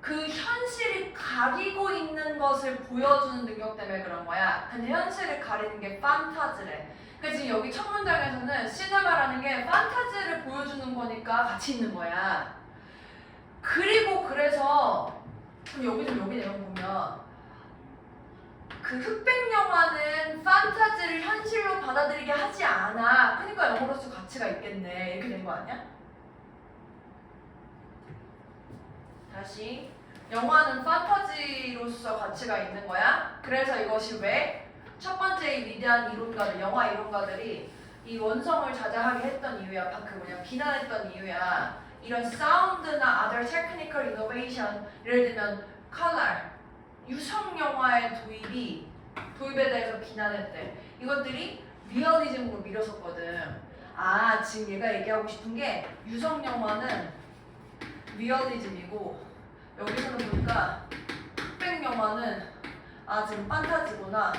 Speaker 1: 그 현실이 가리고 있는 것을 보여주는 능력 때문에 그런 거야. 근데 현실을 가리는 게 판타지래. 그러니까 지금 여기 첫 문장에서는 시네마라는 게 판타지를 보여주는 거니까 가치 있는 거야. 그리고 그래서 여기 내용 보면 그 흑백 영화는 판타지를 현실로 받아들이게 하지 않아. 그러니까 영화로서 가치가 있겠네. 이렇게 된 거 아니야? 다시 영화는 판타지로서 가치가 있는 거야. 그래서 이것이 왜 첫 번째 이 위대한 이론가들, 영화 이론가들이 이 원성을 자자하게 했던 이유야. 그 뭐냐 비난했던 이유야. 이런 사운드나 other technical innovation, 예를 들면 컬러, 유성 영화의 도입에 대해서 비난했대. 이것들이 리얼리즘으로 밀어섰거든. 아, 지금 얘가 얘기하고 싶은 게 유성 영화는 리얼리즘이고 여기서는 보니까 흑백 영화는 지금 판타지구나.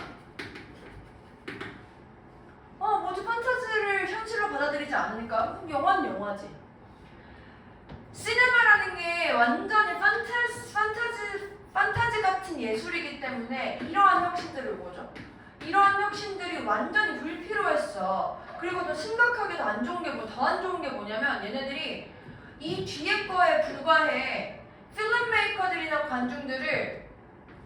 Speaker 1: 뭐지 판타지를 현실로 받아들이지 않으니까 그럼 영화는 영화지. 시네마라는 게 완전히 판타지 같은 예술이기 때문에 이러한 혁신들을 뭐죠? 이러한 혁신들이 완전히 불필요했어. 그리고 더 심각하게 더 안 좋은 게 더 안 좋은 게 뭐냐면 얘네들이 이 뒤에 거에 불과해. 필름 메이커들이나 관중들을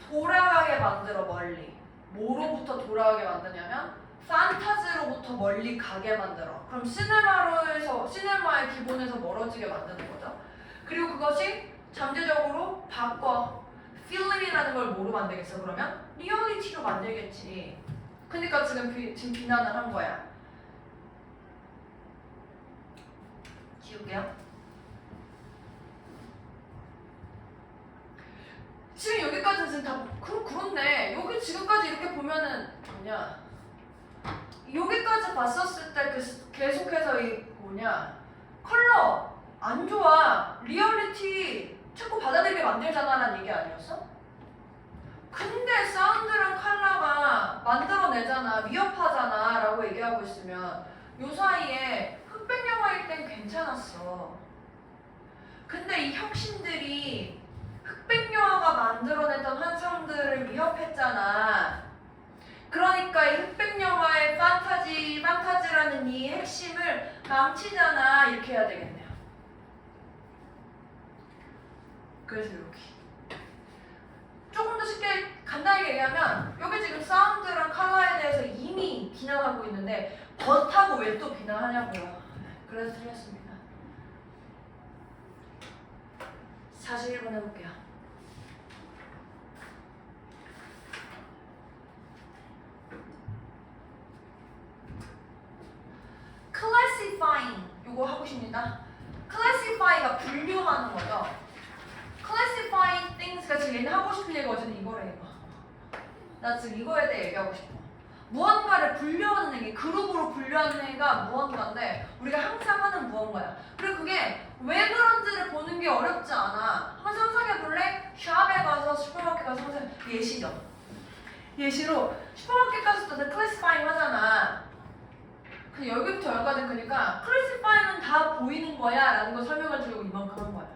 Speaker 1: 돌아가게 만들어 멀리. 뭐로부터 돌아가게 만드냐면 판타지로부터 멀리 가게 만들어. 그럼 시네마의 기본에서 멀어지게 만드는 거죠. 그리고 그것이 잠재적으로 바꿔. 필름이라는 걸 뭐로 만들겠어? 그러면 리얼리티로 만들겠지. 그러니까 지금 비난을 한 거야. 지울게요. 지금 여기까지는 지금 다 그렇네. 여기 지금까지 이렇게 보면은 뭐냐? 여기까지 봤었을 때 계속해서 이 뭐냐? 컬러 안 좋아. 리얼리티 자꾸 받아들이게 만들잖아라는 얘기 아니었어? 근데 사운드랑 컬러가 만들어내잖아, 위협하잖아 라고 얘기하고 있으면 요 사이에 흑백 영화일 땐 괜찮았어. 근데 이 혁신들이 흑백 영화가 만들어냈던 환상들을 위협했잖아. 그러니까 이 흑백 영화의 판타지라는 이 핵심을 망치잖아. 이렇게 해야 되겠네요. 그래서 여기 조금 더 쉽게 간단하게 얘기하면 여기 지금 사운드랑 컬러에 대해서 이미 비난하고 있는데 버하고 왜 또 비난하냐고요. 그래서 틀렸습니다. 41번 해볼게요. classifying 요거 하고 싶습니다. classify가 분류하는 거죠. classifying things가 지금 얘는 하고 싶은 얘기가 어쨌든 이거래. 나 지금 이거에 대해 얘기하고 싶어. 무언가를 분류하는 얘기, 그룹으로 분류하는 얘기가 무언가인데 우리가 항상 하는 무언가야. 그리고 그게 왜 그런지를 보는 게 어렵지 않아. 한번 상상해 볼래? 샵에 가서 슈퍼마켓 가서 예시로 슈퍼마켓 가서 또 classifying 하잖아. 근데 여기부터 여기까지 그러니까 classifying은 다 보이는 거야 라는 걸 설명해 주려고 이만큼 한 거야.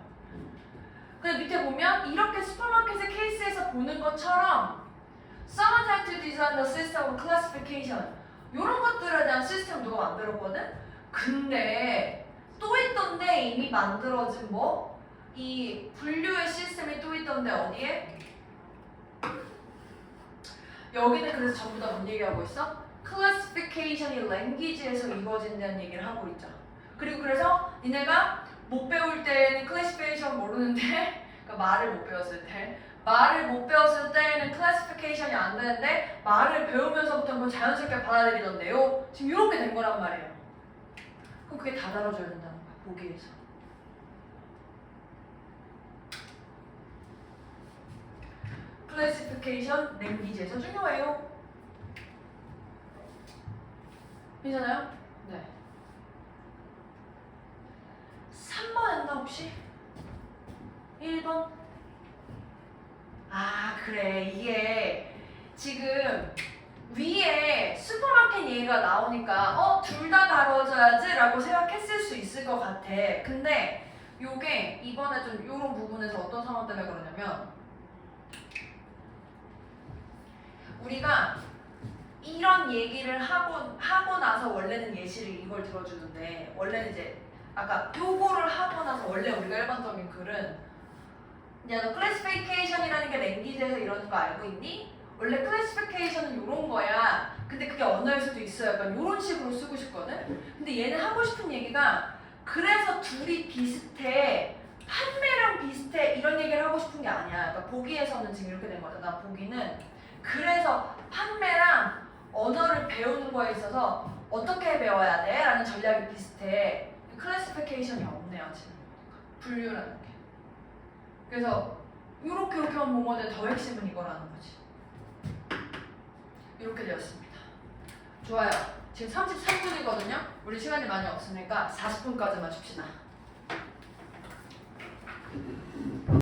Speaker 1: 근데 밑에 보면 이렇게 슈퍼마켓의 케이스에서 보는 것처럼 Someone had to design the system of classification. 이런 것들에 대한 시스템 누가 만들었거든? 근데 또 있던데 이미 만들어진 이 분류의 시스템이 또 있던데 어디에? 여기는 그래서 전부 다 뭔 얘기하고 있어? classification이 language에서 이루어진다는 얘기를 하고 있죠. 그리고 그래서 니네가 못 배울 때는 classification 모르는데 그러니까 말을 못 배웠을 때는 classification이 안 되는데 말을 배우면서부터 그건 자연스럽게 받아들이던데요. 지금 이렇게 된 거란 말이에요. 그럼 그게 다 다뤄줘야 된다는 거야, 보기에서. classification language에서 중요해요. 괜찮아요? 네. 3번 했나 혹시? 1번? 그래. 이게 지금 위에 슈퍼마켓 얘기가 나오니까 둘 다 다뤄져야지 라고 생각했을 수 있을 것 같아. 근데 요게 이번에 좀 요런 부분에서 어떤 상황 때문에 그러냐면 우리가 이런 얘기를 하고 나서 원래는 예시를 이걸 들어주는데 원래는 이제 아까 요거를 하고 나서 원래 우리가 일반적인 글은 야, 너 classification이라는 게 랭귀지에서 이러는 거 알고 있니? 원래 classification은 요런 거야. 근데 그게 언어일 수도 있어요. 약간 요런 식으로 쓰고 싶거든? 근데 얘는 하고 싶은 얘기가 그래서 둘이 비슷해. 판매랑 비슷해. 이런 얘기를 하고 싶은 게 아니야. 그러니까 보기에서는 지금 이렇게 된 거잖아. 보기는 그래서 판매랑 언어를 배우는 거에 있어서 어떻게 배워야 돼? 라는 전략이 비슷해. 클래시피케이션이 없네요, 지금. 분류라는 게. 그래서 이렇게만 본 건데 더 핵심은 이거라는 거지. 이렇게 되었습니다. 좋아요. 지금 33분이거든요. 우리 시간이 많이 없으니까 40분까지만 줍시다.